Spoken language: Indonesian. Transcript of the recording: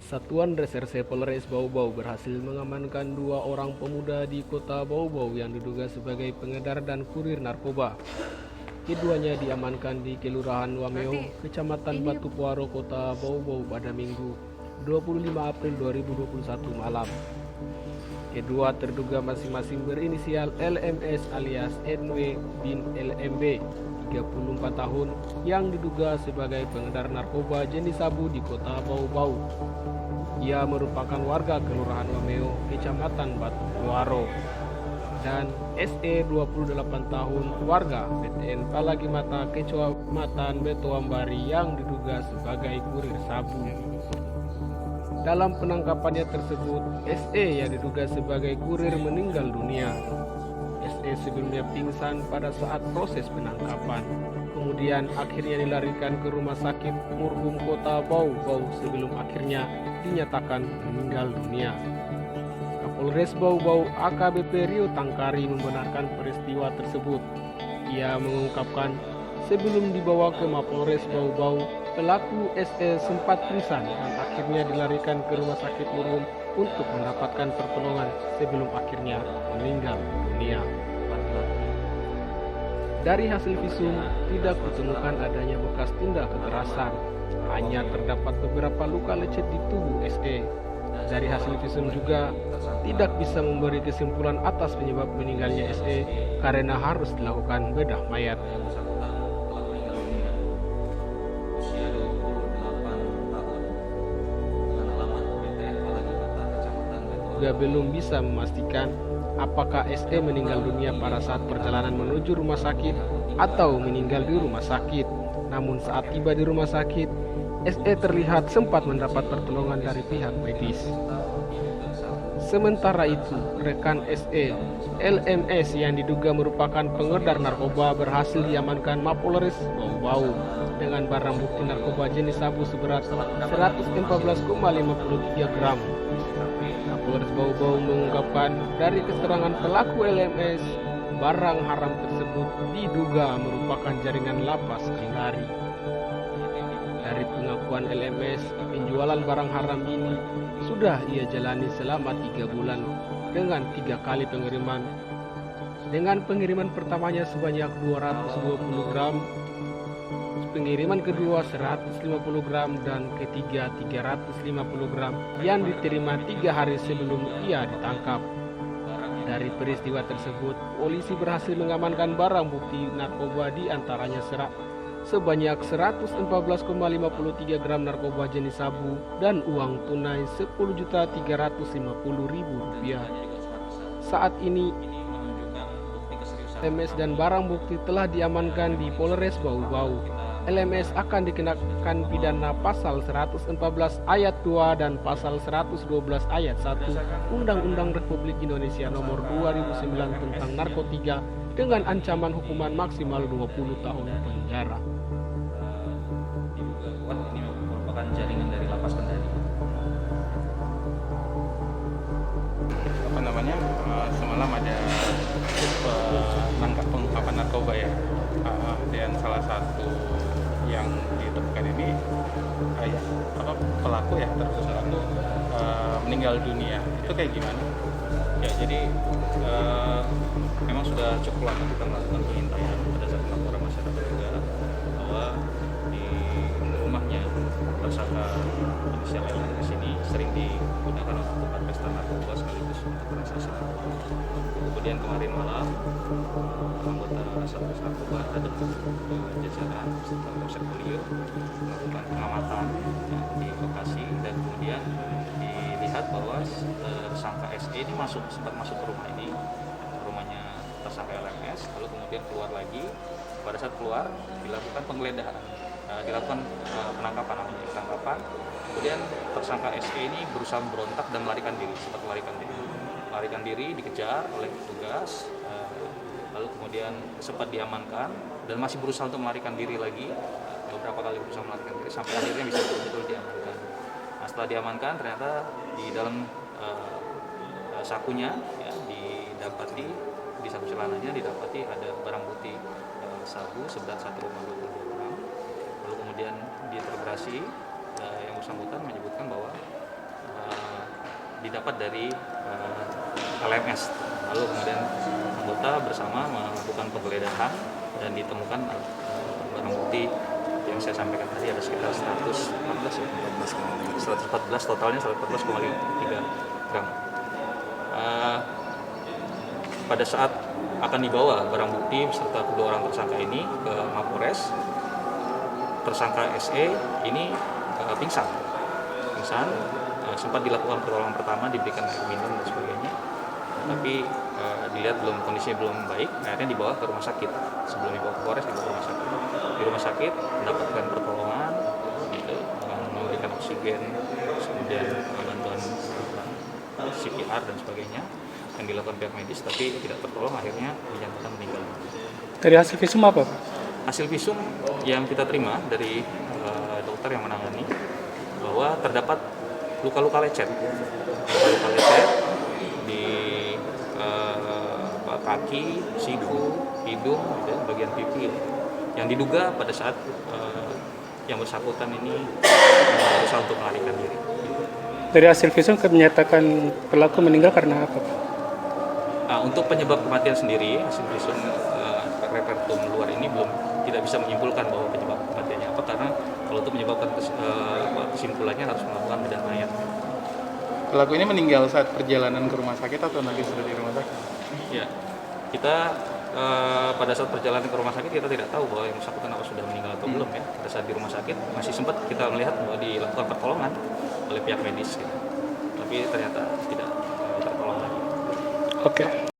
Satuan Reserse Polres Bau-Bau berhasil mengamankan 2 orang pemuda di kota Bau-Bau yang diduga sebagai pengedar dan kurir narkoba. Keduanya diamankan di Kelurahan Wameo, Kecamatan Batu Puaro, Kota Bau-Bau pada Minggu 25 April 2021 malam. Kedua terduga masing-masing berinisial LMS alias NW bin LMB, 34 tahun, yang diduga sebagai pengedar narkoba jenis sabu di kota Bau-Bau. Ia merupakan warga Kelurahan Wameo, Kecamatan Batu Puaro. Dan SE 28 tahun, warga PTN Palagimata, Kecamatan Betoambari, yang diduga sebagai kurir sabu. Dalam penangkapannya tersebut, SE yang diduga sebagai kurir meninggal dunia. SE sebelumnya pingsan pada saat proses penangkapan. Kemudian akhirnya dilarikan ke rumah sakit Murhum Kota Bau-Bau sebelum akhirnya dinyatakan meninggal dunia. Kapolres Bau-Bau AKBP Rio Tangkari membenarkan peristiwa tersebut. Ia mengungkapkan sebelum dibawa ke Mapolres Bau-Bau, pelaku SE sempat pingsan dan akhirnya dilarikan ke rumah sakit Murhum untuk mendapatkan pertolongan sebelum akhirnya meninggal dunia. Dari hasil visum, tidak ditemukan adanya bekas tindak kekerasan. Hanya terdapat beberapa luka lecet di tubuh SE. Dari hasil visum juga tidak bisa memberi kesimpulan atas penyebab meninggalnya SE karena harus dilakukan bedah mayat. Juga belum bisa memastikan apakah SE meninggal dunia pada saat perjalanan menuju rumah sakit atau meninggal di rumah sakit. Namun saat tiba di rumah sakit, SE terlihat sempat mendapat pertolongan dari pihak medis. Sementara itu, rekan SE, LMS yang diduga merupakan pengedar narkoba berhasil diamankan Mapolres Bau-Bau dengan barang bukti narkoba jenis sabu seberat 114,53 gram. Kapolres Bau-Bau mengungkapkan dari keterangan pelaku LMS, barang haram tersebut diduga merupakan jaringan lapas Kendari. Dari pengakuan LMS, penjualan barang haram ini sudah ia jalani selama 3 bulan dengan 3 kali pengiriman. Dengan pengiriman pertamanya sebanyak 220 gram, pengiriman kedua 150 gram, dan ketiga 350 gram yang diterima 3 hari sebelum ia ditangkap. Dari peristiwa tersebut, polisi berhasil mengamankan barang bukti narkoba di antaranya sebanyak 114,53 gram narkoba jenis sabu dan uang tunai Rp10.350.000. Saat ini LMS dan barang bukti telah diamankan di Polres Bau-Bau. LMS akan dikenakan pidana pasal 114 ayat 2 dan pasal 112 ayat 1 Undang-Undang Republik Indonesia Nomor 2009 tentang narkotika dengan ancaman hukuman maksimal 20 tahun penjara. Ini merupakan jaringan dari lapas Kendari. Semalam ada pengungkapan narkoba ya, dan salah satu yang ditemukan ini pelaku ya, terus pelaku meninggal dunia. Itu kayak gimana? Ya, jadi memang sudah cukup lama kita melakukan pengintaian berdasarkan laporan masyarakat juga bahwa di rumahnya tersangka inisial LMS ini sering digunakan untuk tempat pesta narkoba sekaligus untuk transaksi narkoba. Kemudian kemarin malam anggota Satgas Narkoba datang ke jajaran Polsek Puliu melakukan pengamatan di lokasi, dan kemudian dilihat bahwa tersangka SE ini sempat masuk ke rumah ini, rumahnya tersangka LMS, lalu kemudian keluar lagi. Pada saat keluar dilakukan penggeledahan, dilakukan penangkapan. Kemudian tersangka SE ini berusaha memberontak dan sempat melarikan diri, dikejar oleh petugas, lalu kemudian sempat diamankan dan masih berusaha untuk melarikan diri lagi, beberapa kali berusaha melarikan diri sampai akhirnya bisa betul-betul diamankan. Nah, setelah diamankan, ternyata di dalam sakunya ya, didapati di saku celananya didapati ada barang bukti sabu seberat 1,22 gram. Lalu kemudian diintegrasi, yang bersangkutan menyebutkan bahwa didapat dari LMS. Lalu kemudian anggota bersama melakukan penggeledahan dan ditemukan barang bukti yang saya sampaikan tadi ada sekitar 114 ya, 114 totalnya 114,3 gram. Pada saat akan dibawa barang bukti serta kedua orang tersangka ini ke Mapores, tersangka SE ini pingsan, sempat dilakukan pertolongan pertama, diberikan air minum dan sebagainya, tapi dilihat kondisinya belum baik, akhirnya dibawa ke rumah sakit. Sebelum dibawa ke Polres, dibawa ke rumah sakit. Di rumah sakit mendapatkan pertolongan, gitu, memberikan oksigen, kemudian bantuan CPR dan sebagainya yang dilakukan pihak medis, tapi tidak tertolong, akhirnya dinyatakan meninggal. Dari hasil visum apa, Pak? Hasil visum yang kita terima dari dokter yang menangani bahwa terdapat luka-luka lecet di kaki, siku, hidung, gitu, bagian pipi yang diduga pada saat yang bersangkutan ini berusaha untuk melarikan diri. Dari hasil visum menyatakan pelaku meninggal karena apa, Pak? Untuk penyebab kematian sendiri, hasil visum repertum luar ini tidak bisa menyimpulkan bahwa penyebab kematiannya apa, karena kalau untuk menyebabkan kesimpulannya harus melakukan bedah mayat. Pelaku ini meninggal saat perjalanan ke rumah sakit atau nanti sudah di rumah sakit? Ya, kita pada saat perjalanan ke rumah sakit kita tidak tahu bahwa yang bersangkutan apa sudah meninggal atau belum ya. Pada saat di rumah sakit masih sempat kita melihat bahwa dilakukan pertolongan oleh pihak medis, gitu. Tapi ternyata tidak tertolong lagi. Oke.